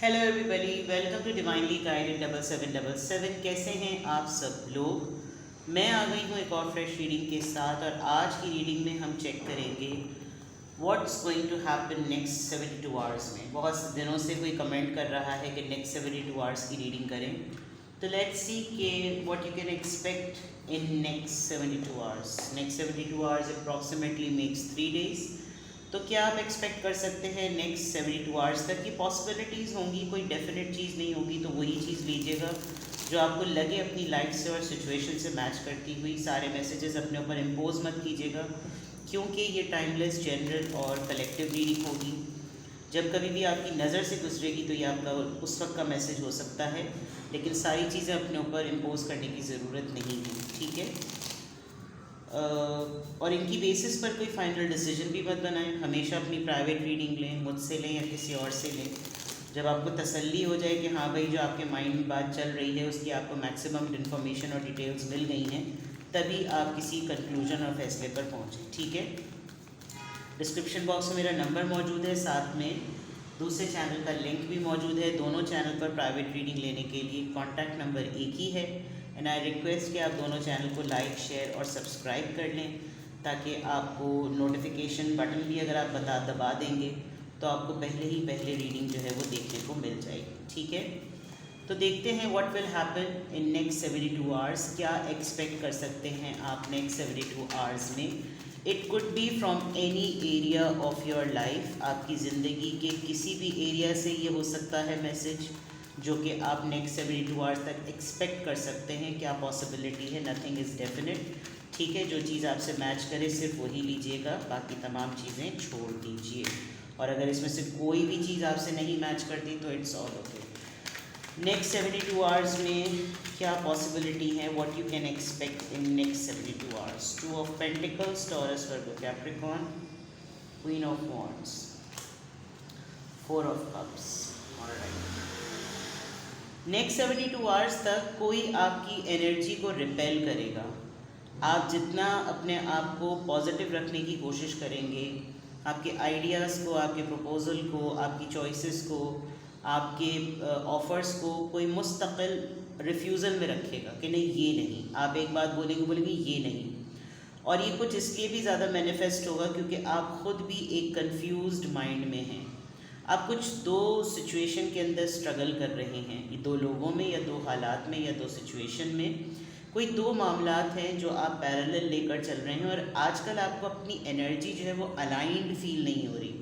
Hello everybody, welcome to divinely guided 7777। कैसे हैं आप सब लोग। मैं आ गई हूँ एक और फ्रेश रीडिंग के साथ और आज की रीडिंग में हम चेक करेंगे what's going to happen next 72 hours में। बहुत दिनों से कोई कमेंट कर रहा है कि नेक्स्ट 72 आवर्स की रीडिंग करें, तो लेट्स सी के what you can expect in next 72 hours. Next 72 hours approximately makes 3 days। तो क्या आप एक्सपेक्ट कर सकते हैं नेक्स्ट 72 आवर्स तक की पॉसिबिलिटीज़ होंगी। कोई डेफिनेट चीज़ नहीं होगी, तो वही चीज़ लीजिएगा जो आपको लगे अपनी लाइफ से और सिचुएशन से मैच करती हुई। सारे मैसेजेस अपने ऊपर इम्पोज मत कीजिएगा, क्योंकि ये टाइमलेस, जनरल और कलेक्टिव रीडिंग होगी। जब कभी भी आपकी नज़र से गुजरेगी तो ये आपका उस वक्त का मैसेज हो सकता है, लेकिन सारी चीज़ें अपने ऊपर इम्पोज करने की ज़रूरत नहीं है, ठीक है। और इनकी बेसिस पर कोई फाइनल डिसीजन भी मत बनाएं। हमेशा अपनी प्राइवेट रीडिंग लें, मुझसे लें या किसी और से लें। जब आपको तसल्ली हो जाए कि हाँ भाई, जो आपके माइंड में बात चल रही है उसकी आपको मैक्सिमम इन्फॉर्मेशन और डिटेल्स मिल गई हैं, तभी आप किसी कंक्लूजन और फैसले पर पहुँचें, ठीक है। डिस्क्रिप्शन बॉक्स में मेरा नंबर मौजूद है, साथ में दूसरे चैनल का लिंक भी मौजूद है। दोनों चैनल पर प्राइवेट रीडिंग लेने के लिए कॉन्टैक्ट नंबर एक ही है। एंड आई रिक्वेस्ट कि आप दोनों चैनल को लाइक, शेयर और सब्सक्राइब कर लें, ताकि आपको नोटिफिकेशन बटन भी अगर आप दबा देंगे तो आपको पहले रीडिंग जो है वो देखने को मिल जाएगी, ठीक है। तो देखते हैं what will happen in next 72 hours. क्या एक्सपेक्ट कर सकते हैं आप नेक्स्ट 72 आवर्स में। It could be from any area of your life. आपकी ज़िंदगी के किसी भी एरिया से ये हो सकता है मैसेज, जो कि आप नेक्स्ट 72 आवर्स तक एक्सपेक्ट कर सकते हैं। क्या पॉसिबिलिटी है, नथिंग इज़ डेफिनेट, ठीक है। जो चीज़ आपसे मैच करे सिर्फ वही लीजिएगा, बाकी तमाम चीज़ें छोड़ दीजिए। और अगर इसमें से कोई भी चीज़ आपसे नहीं मैच करती तो it's all okay. Next 72 hours में क्या पॉसिबिलिटी है, what you can expect in next 72 hours. 2 of pentacles, taurus, Virgo, Capricorn, queen of wands, 4 of cups. Alright, next 72 hours तक कोई आपकी एनर्जी को रिपेल करेगा। आप जितना अपने आप को पॉजिटिव रखने की कोशिश करेंगे, आपके आइडियाज़ को, आपके प्रपोज़ल को, आपकी चॉइसेस को, आपके ऑफ़र्स को कोई मुस्तकिल रिफ्यूज़ल में रखेगा कि नहीं, ये नहीं। आप एक बात बोलेंगे ये नहीं। और ये कुछ इसलिए भी ज़्यादा मैनिफेस्ट होगा क्योंकि आप ख़ुद भी एक कंफ्यूज्ड माइंड में हैं। आप कुछ दो सिचुएशन के अंदर स्ट्रगल कर रहे हैं, 2 लोगों में या 2 हालात में या 2 सिचुएशन में। कोई 2 मामलात हैं जो आप पैरेलल लेकर चल रहे हैं, और आजकल आपको अपनी एनर्जी जो है वो अलाइंड फील नहीं हो रही।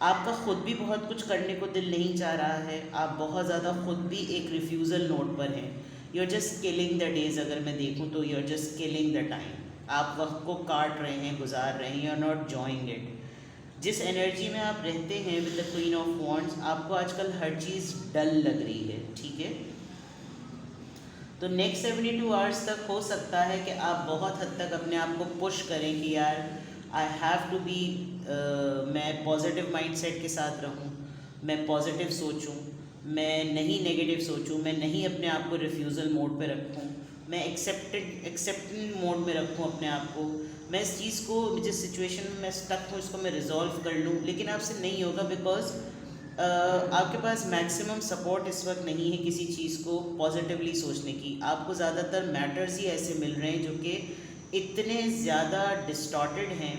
आपका ख़ुद भी बहुत कुछ करने को दिल नहीं चाह रहा है, आप बहुत ज़्यादा ख़ुद भी एक रिफ्यूज़ल नोट पर हैं। You are just killing the days. अगर मैं देखूँ तो you are just killing the time. आप वक्त को काट रहे हैं, गुजार रहे हैं, you are not joying it. जिस एनर्जी में आप रहते हैं with the queen of wands, आपको आजकल हर चीज़ डल लग रही है, ठीक है। तो नेक्स्ट 72 आवर्स तक हो सकता है कि आप बहुत हद तक अपने आप को पुश करें कि यार आई हैव टू बी, मैं पॉजिटिव माइंडसेट के साथ रहूं, मैं पॉजिटिव सोचूं, मैं नहीं नेगेटिव सोचूं, मैं नहीं अपने आप को रिफ्यूज़ल मोड पे रखूं, मैं एक्सेप्टिंग मोड में रखूं अपने आप को। मैं इस चीज़ को, जिस सिचुएशन में मैं स्टक हूँ, इसको मैं रिजॉल्व कर लूँ, लेकिन आपसे नहीं होगा बिकॉज आपके पास मैक्सिमम सपोर्ट इस वक्त नहीं है किसी चीज़ को पॉजिटिवली सोचने की। आपको ज़्यादातर मैटर्स ही ऐसे मिल रहे हैं जो कि इतने ज़्यादा डिस्टॉर्टेड हैं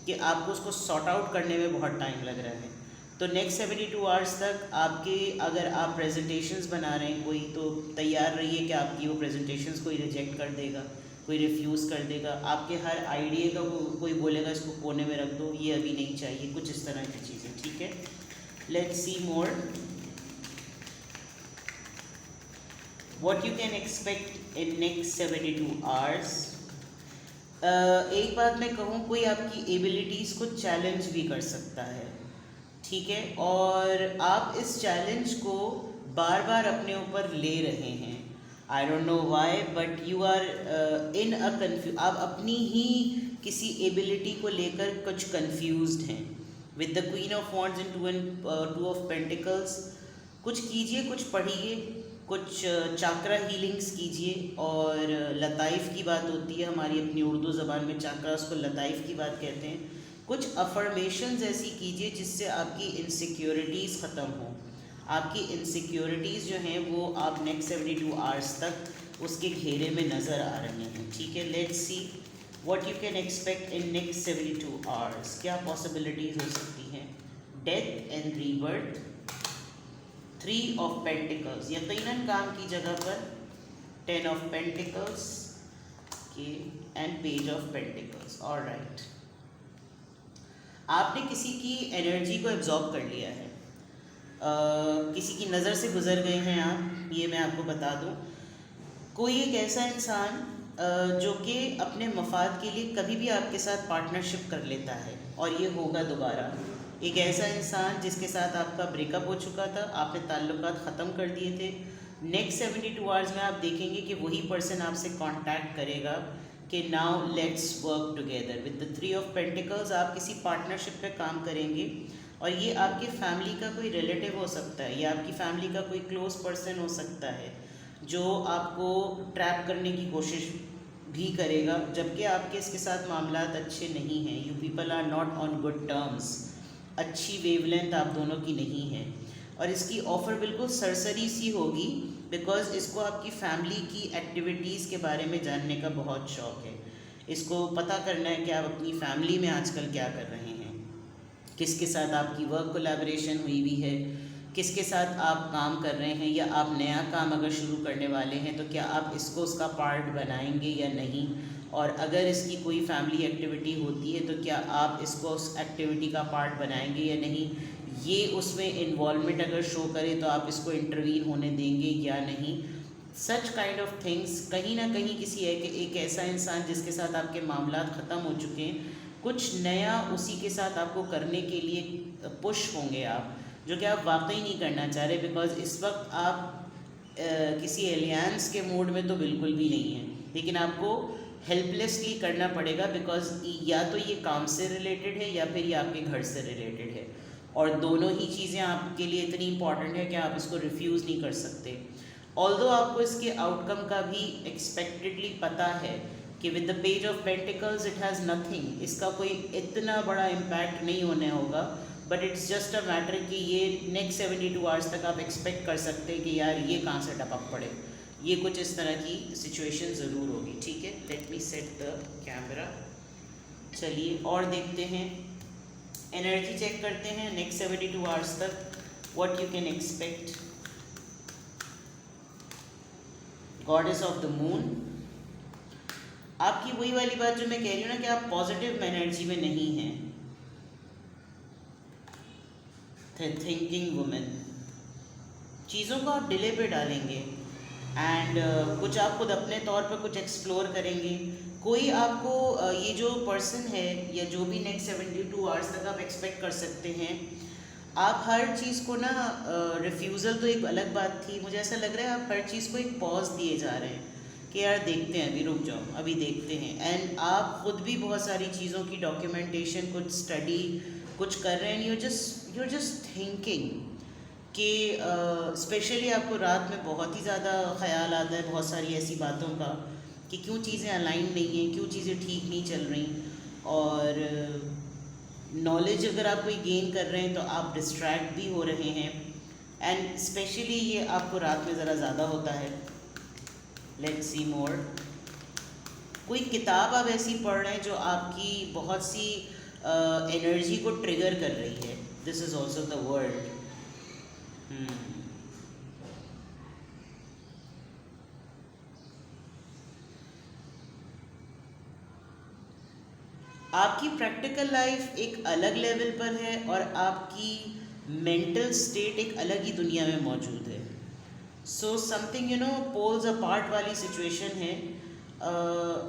कि आपको उसको सॉर्ट आउट करने में बहुत टाइम लग रहा है। तो नेक्स्ट 72 आवर्स तक आपके, अगर आप प्रेजेंटेशंस बना रहे हैं कोई, तो तैयार रहिए कि आपकी वो प्रेजेंटेशंस कोई रिजेक्ट कर देगा, कोई रिफ्यूज़ कर देगा। आपके हर आइडिया का कोई बोलेगा इसको कोने में रख दो, ये अभी नहीं चाहिए, कुछ इस तरह की चीज़ें, ठीक है। Let's see more what you can expect in next 72 hours. एक बात मैं कहूँ, कोई आपकी एबिलिटीज़ को चैलेंज भी कर सकता है, ठीक है। और आप इस चैलेंज को बार बार अपने ऊपर ले रहे हैं। I don't know why, but you are in a confuse. आप अपनी ही किसी एबिलिटी को लेकर कुछ कन्फ्यूज्ड हैं। With the queen of wands and 2 of pentacles, कुछ कीजिए, कुछ पढ़िए, कुछ चाक्रा हीलिंग्स कीजिए। और लताइफ़ की बात होती है हमारी अपनी उर्दू ज़बान में, चाक्रा उसको लताइफ़ की बात कहते हैं। कुछ अफर्मेशंस ऐसी कीजिए जिससे आपकी इनसिक्योरिटीज़ ख़त्म हों, आपकी इनसिक्योरिटीज़ जो हैं वो आप नेक्स्ट 72 आवर्स तक उसके घेरे में नज़र आ रहे हैं, ठीक है। Let's see what you can expect in next 72 hours. क्या पॉसिबिलिटीज़ हो सकती हैं? Death and rebirth, 3 of pentacles, यकीनन काम की जगह पर, 10 ऑफ पेंटिकल्स के and page of pentacles. Alright, आपने किसी की एनर्जी को एब्जॉर्ब कर लिया है, किसी की नज़र से गुजर गए हैं आप, ये मैं आपको बता दूं। कोई एक ऐसा इंसान जो कि अपने मफाद के लिए कभी भी आपके साथ पार्टनरशिप कर लेता है और ये होगा दोबारा। एक ऐसा इंसान जिसके साथ आपका ब्रेकअप हो चुका था, आपने ताल्लुकात ख़त्म कर दिए थे, नेक्स्ट 72 आवर्स में आप देखेंगे कि वही पर्सन आपसे कांटेक्ट करेगा कि now let's work together with the 3 of pentacles. आप किसी पार्टनरशिप पे काम करेंगे और ये आपकी फैमिली का कोई रिलेटिव हो सकता है या आपकी फैमिली का कोई क्लोज पर्सन हो सकता है जो आपको ट्रैप करने की कोशिश भी करेगा, जबकि आपके इसके साथ मामलात अच्छे नहीं हैं। You people are not on good terms, अच्छी वेवलेंथ आप दोनों की नहीं है। और इसकी ऑफ़र बिल्कुल सरसरी सी होगी बिकॉज़ इसको आपकी फैमिली की एक्टिविटीज़ के बारे में जानने का बहुत शौक़ है। इसको पता करना है कि आप अपनी फैमिली में आजकल क्या कर रहे हैं, किसके साथ आपकी वर्क कोलैबोरेशन हुई हुई है, किसके साथ आप काम कर रहे हैं, या आप नया काम अगर शुरू करने वाले हैं तो क्या आप इसको उसका पार्ट बनाएंगे या नहीं, और अगर इसकी कोई फैमिली एक्टिविटी होती है तो क्या आप इसको उस एक्टिविटी का पार्ट बनाएंगे या नहीं। ये उसमें इन्वॉल्वमेंट अगर शो करे तो आप इसको इंटरवीन होने देंगे या नहीं। सच काइंड ऑफ थिंग्स, कहीं ना कहीं किसी एक ऐसा इंसान जिसके साथ आपके मामलात ख़त्म हो चुके हैं, कुछ नया उसी के साथ आपको करने के लिए पुश होंगे आप, जो कि आप वाकई नहीं करना चाह रहे, बिकॉज़ इस वक्त आप किसी एलियंस के मूड में तो बिल्कुल भी नहीं है, लेकिन आपको हेल्पलेसली करना पड़ेगा बिकॉज़ या तो ये काम से रिलेटेड है या फिर ये आपके घर से रिलेटेड है, और दोनों ही चीज़ें आपके लिए इतनी इंपॉर्टेंट है कि आप इसको रिफ्यूज़ नहीं कर सकते। ऑल्दो आपको इसके आउटकम का भी एक्सपेक्टेडली पता है कि with the page of pentacles it has nothing, इसका कोई इतना बड़ा इम्पैक्ट नहीं होने होगा, but it's just a matter कि ये नेक्स्ट 72 आवर्स तक आप एक्सपेक्ट कर सकते हैं कि यार ये कहाँ से टपक पड़े, ये कुछ इस तरह की सिचुएशन ज़रूर होगी, ठीक है। Let me set the camera. चलिए और देखते हैं, एनर्जी चेक करते हैं नेक्स्ट 72 आवर्स तक what you can expect. Goddess of the moon, आपकी वही वाली बात जो मैं कह रही हूँ ना कि आप पॉजिटिव एनर्जी में नहीं हैं। थिंकिंग वुमेन, चीज़ों को आप डिले पे डालेंगे एंड कुछ आप खुद अपने तौर पर कुछ एक्सप्लोर करेंगे। कोई आपको ये जो पर्सन है या जो भी नेक्स्ट 72 आवर्स तक आप एक्सपेक्ट कर सकते हैं, आप हर चीज़ को ना रिफ्यूज़ल तो एक अलग बात थी, मुझे ऐसा लग रहा है आप हर चीज़ को एक पॉज दिए जा रहे हैं कि यार देखते हैं, अभी रुक जाओ, अभी देखते हैं। एंड आप खुद भी बहुत सारी चीज़ों की डॉक्यूमेंटेशन, कुछ स्टडी कुछ कर रहे हैं, you're just थिंकिंग कि स्पेशली आपको रात में बहुत ही ज़्यादा ख़याल आता है बहुत सारी ऐसी बातों का कि क्यों चीज़ें अलाइन नहीं हैं, क्यों चीज़ें ठीक नहीं चल रही, और नॉलेज अगर आप कोई गेन कर रहे हैं तो आप डिस्ट्रैक्ट भी हो रहे हैं, एंड स्पेशली ये आपको रात में ज़रा ज़्यादा होता है। लेट्स सी मोर, कोई किताब आप ऐसी पढ़ रहे हैं जो आपकी बहुत सी एनर्जी को ट्रिगर कर रही है। This is also the world. आपकी प्रैक्टिकल लाइफ एक अलग लेवल पर है और आपकी मेंटल स्टेट एक अलग ही दुनिया में मौजूद है। सो समथिंग पोल्स अपार्ट वाली सिचुएशन है।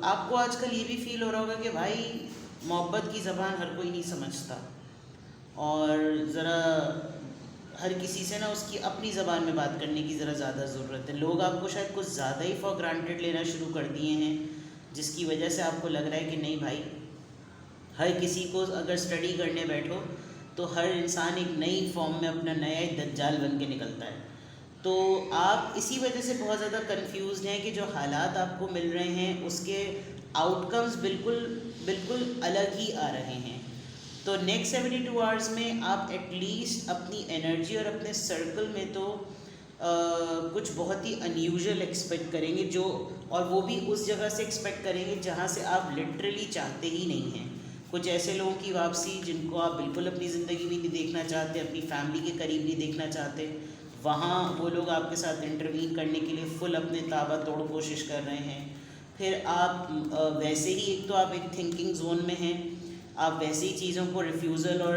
आपको आजकल ये भी फील हो रहा होगा कि भाई मोहब्बत की ज़बान हर कोई नहीं समझता, और ज़रा हर किसी से ना उसकी अपनी ज़बान में बात करने की ज़रा ज़्यादा ज़रूरत है। लोग आपको शायद कुछ ज़्यादा ही फॉर ग्रांटेड लेना शुरू कर दिए हैं, जिसकी वजह से आपको लग रहा है कि नहीं भाई, हर किसी को अगर स्टडी करने बैठो तो हर इंसान एक नई फॉर्म में अपना नया ही दज्जाल बन के निकलता है। तो आप इसी वजह से बहुत ज़्यादा कंफ्यूज्ड हैं कि जो हालात आपको मिल रहे हैं उसके आउटकम्स बिल्कुल बिल्कुल अलग ही आ रहे हैं। तो नेक्स्ट 72 आवर्स में आप एटलीस्ट अपनी एनर्जी और अपने सर्कल में तो कुछ बहुत ही अनयूजुअल एक्सपेक्ट करेंगे, जो और वो भी उस जगह से एक्सपेक्ट करेंगे जहाँ से आप लिटरली चाहते ही नहीं हैं। कुछ ऐसे लोगों की वापसी जिनको आप बिल्कुल अपनी ज़िंदगी में नहीं देखना चाहते, अपनी फैमिली के करीब नहीं देखना चाहते, वहाँ वो लोग आपके साथ इंटरवीन करने के लिए फुल अपने ताबड़तोड़ कोशिश कर रहे हैं। फिर आप वैसे ही एक तो आप एक थिंकिंग जोन में हैं, आप वैसे ही चीज़ों को रिफ्यूज़ल और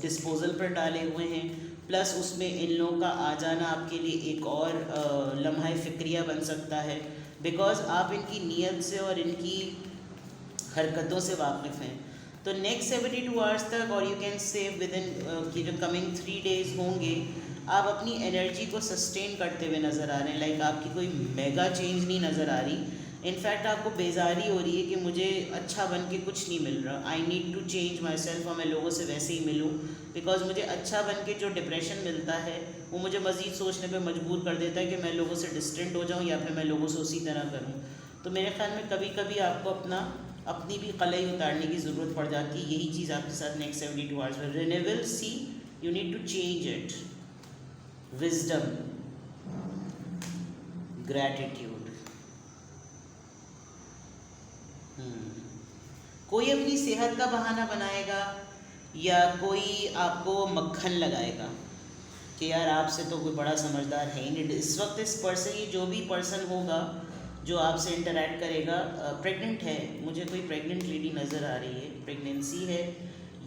डिस्पोज़ल पर डाले हुए हैं, प्लस उसमें इन लोगों का आ जाना आपके लिए एक और लम्हा फ़िक्रिया बन सकता है, बिकॉज़ आप इनकी नीयत से और इनकी हरकतों से वाकिफ़ हैं। तो नेक्स्ट 72 आवर्स तक, और you can say with in की जो कमिंग 3 डेज़ होंगे, आप अपनी एनर्जी को सस्टेन करते हुए नज़र आ रहे हैं। लाइक आपकी कोई मेगा चेंज नहीं नज़र आ रही, इनफैक्ट आपको बेजारी हो रही है कि मुझे अच्छा बन के कुछ नहीं मिल रहा, I need to change my self, और मैं लोगों से वैसे ही मिलूँ, बिकॉज मुझे अच्छा बन के जो डिप्रेशन मिलता है वो मुझे मज़ीद सोचने पे मजबूर कर देता है कि मैं लोगों से डिस्टेंट हो जाऊँ या फिर मैं लोगों से उसी तरह करूँ। तो मेरे ख्याल में कभी कभी आपको अपनी भी कलाई उतारने की ज़रूरत पड़ जाती है। यही चीज़ आपके साथ नेक्स्ट 72 आवर्स में renewal, see you need to change it, wisdom, gratitude. कोई अपनी सेहत का बहाना बनाएगा या कोई आपको मक्खन लगाएगा कि यार आपसे तो कोई बड़ा समझदार है ही नहीं। इस वक्त इस पर्सन, ये जो भी पर्सन होगा जो आपसे इंटरेक्ट करेगा, प्रेग्नेंट है, मुझे कोई प्रेग्नेंट लेडी नज़र आ रही है, प्रेगनेंसी है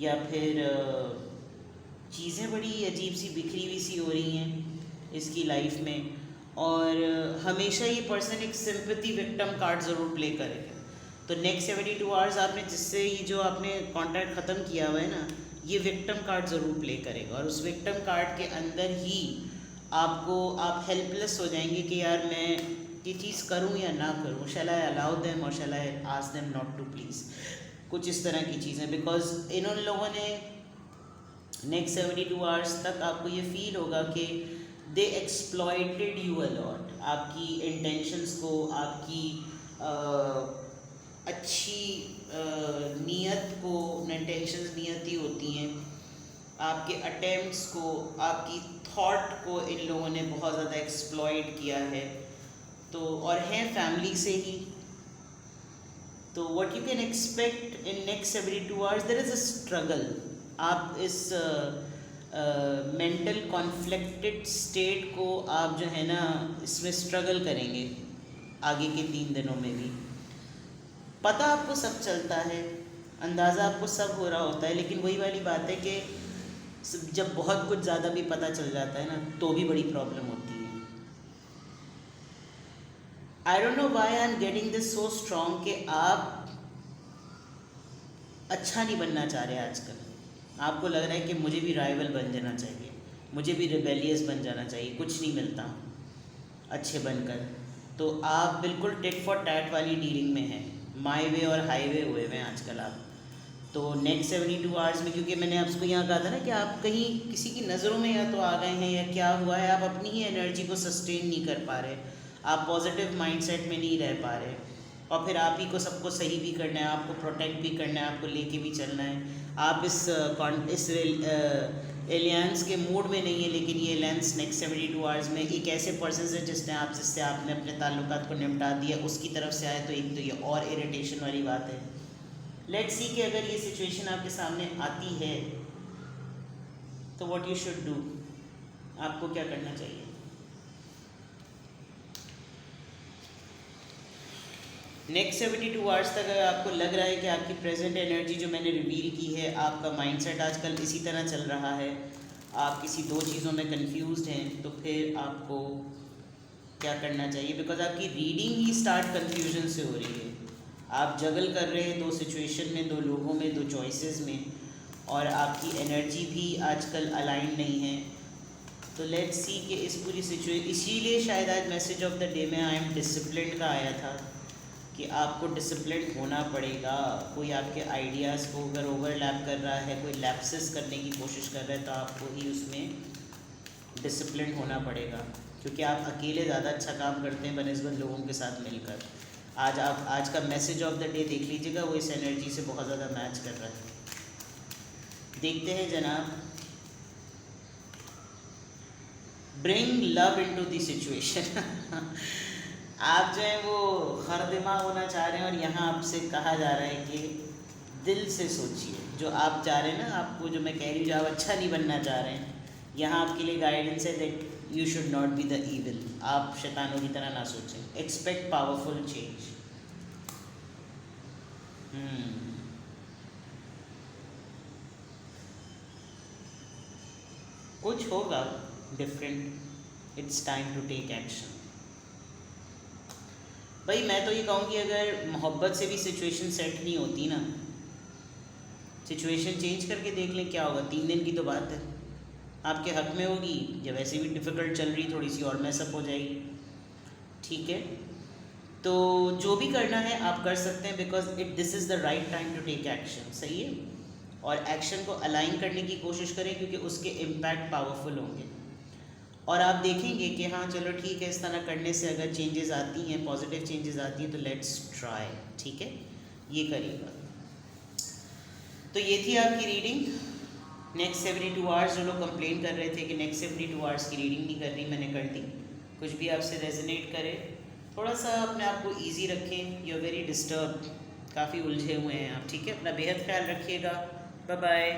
या फिर चीज़ें बड़ी अजीब सी बिखरी हुई सी हो रही हैं इसकी लाइफ में, और हमेशा ये पर्सन एक सिंपैथी विक्टिम कार्ड ज़रूर प्ले करेगा। तो नेक्स्ट 72 आवर्स आपने जिससे ये जो आपने कॉन्टैक्ट ख़त्म किया हुआ है ना, ये विक्टिम कार्ड ज़रूर प्ले करेगा, और उस विक्टिम कार्ड के अंदर ही आप हेल्पलेस हो जाएंगे कि यार मैं ये चीज़ करूं या ना करूं, शैल आई अलाउ देम और shall I ask them not to please, कुछ इस तरह की चीज़ें। बिकॉज इन उन लोगों ने नेक्स्ट 72 आवर्स तक आपको ये फील होगा कि दे एक्सप्लॉइटेड यू अ लॉट, आपकी इंटेंशंस को, आपकी अच्छी नीयत को, इंटेंशंस नीयत ही होती हैं, आपके अटेम्प्ट्स को, आपकी थॉट को इन लोगों ने बहुत ज़्यादा एक्सप्लॉइट किया है। तो और हैं फैमिली से ही। तो what you can expect in next 72 hours, there is a struggle. आप इस मेंटल कॉन्फ्लिक्टेड स्टेट को आप जो है ना इसमें स्ट्रगल करेंगे आगे के 3 दिनों में भी। पता आपको सब चलता है, अंदाज़ा आपको सब हो रहा होता है, लेकिन वही वाली बात है कि जब बहुत कुछ ज़्यादा भी पता चल जाता है ना तो भी बड़ी प्रॉब्लम होती है। आई don't know Y I am getting this so strong कि आप अच्छा नहीं बनना चाह रहे आजकल। आपको लग रहा है कि मुझे भी राइवल बन जाना चाहिए, मुझे भी रिबेलियस बन जाना चाहिए, कुछ नहीं मिलता अच्छे बनकर। तो आप बिल्कुल टिट फॉर टैट वाली डीलिंग में हैं, माई वे और हाईवे हुए हुए हैं आजकल आप। तो नेक्स्ट 72 आवर्स में, क्योंकि मैंने आपको यहाँ कहा था ना कि आप कहीं किसी की नज़रों में या तो आ गए हैं या क्या हुआ है, आप अपनी ही एनर्जी को सस्टेन नहीं कर पा रहे, आप पॉजिटिव माइंडसेट में नहीं रह पा रहे, और फिर आप ही को सबको सही भी करना है, आपको प्रोटेक्ट भी करना है, आपको लेके भी चलना है। आप इस एलियंस के मूड में नहीं है, लेकिन ये एलियंस नेक्स्ट 72 आवर्स में एक ऐसे पर्सन से जिससे आपने अपने ताल्लुकात को निपटा दिया उसकी तरफ से आए, तो एक तो ये और इरिटेशन वाली बात है। लेट्स सी कि अगर ये सिचुएशन आपके सामने आती है तो व्हाट यू शुड डू, आपको क्या करना चाहिए। नेक्स्ट 72 आवर्स तक अगर आपको लग रहा है कि आपकी प्रेजेंट एनर्जी जो मैंने रिवील की है, आपका माइंडसेट आजकल इसी तरह चल रहा है, आप किसी 2 चीज़ों में कंफ्यूज्ड हैं, तो फिर आपको क्या करना चाहिए। बिकॉज आपकी रीडिंग ही स्टार्ट कंफ्यूजन से हो रही है, आप जगल कर रहे हैं 2 सिचुएशन में, 2 लोगों में, 2 चॉइसेस में, और आपकी एनर्जी भी आजकल अलाइन नहीं है। तो लेट्स सी कि इस पूरी सिचुएशन, इसीलिए शायद आज मैसेज ऑफ द डे में आई एम डिसिप्लिन का आया था कि आपको डिसिप्लिन होना पड़ेगा। कोई आपके आइडियाज़ को अगर ओवरलैप कर रहा है, कोई लैप्सेस करने की कोशिश कर रहा है, तो आपको ही उसमें डिसिप्लिन होना पड़ेगा, क्योंकि आप अकेले ज़्यादा अच्छा काम करते हैं बनिस्बत लोगों के साथ मिलकर। आज का मैसेज ऑफ द डे देख लीजिएगा, वो इस एनर्जी से बहुत ज़्यादा मैच कर रहा है। देखते हैं जनाब। Bring love into the situation. आप जो है वो हर दिमाग होना चाह रहे हैं और यहाँ आपसे कहा जा रहा है कि दिल से सोचिए जो आप चाह रहे हैं ना, आपको जो मैं कह रही हूँ जो आप अच्छा नहीं बनना चाह रहे हैं, यहाँ आपके लिए गाइडेंस है that you should not be the evil. आप शैतानों की तरह ना सोचें। Expect powerful change. कुछ होगा different. It's time to take action. भाई मैं तो ये कहूँ कि अगर मोहब्बत से भी सिचुएशन सेट नहीं होती ना, सिचुएशन चेंज करके देख लें क्या होगा। 3 दिन की तो बात है, आपके हक में होगी, या वैसे भी डिफ़िकल्ट चल रही थोड़ी सी और मैसअप हो जाएगी। ठीक है, तो जो भी करना है आप कर सकते हैं, because this is the right time to take action. सही है, और एक्शन को अलाइन करने की कोशिश करें क्योंकि उसके इम्पैक्ट पावरफुल होंगे और आप देखेंगे कि हाँ चलो ठीक है, इस तरह करने से अगर चेंजेस आती हैं, पॉजिटिव चेंजेस आती हैं तो लेट्स ट्राई। ठीक है, ये करिएगा। तो ये थी आपकी रीडिंग। नेक्स्ट 72 आवर्स जो लोग कंप्लेन कर रहे थे कि नेक्स्ट 72 आवर्स की रीडिंग नहीं कर रही, मैंने कर दी। कुछ भी आपसे रेजोनेट करे, थोड़ा सा अपने आप को ईजी रखें। यू आर वेरी डिस्टर्ब, काफ़ी उलझे हुए हैं आप। ठीक है, अपना बेहद ख्याल रखिएगा। Bye bye.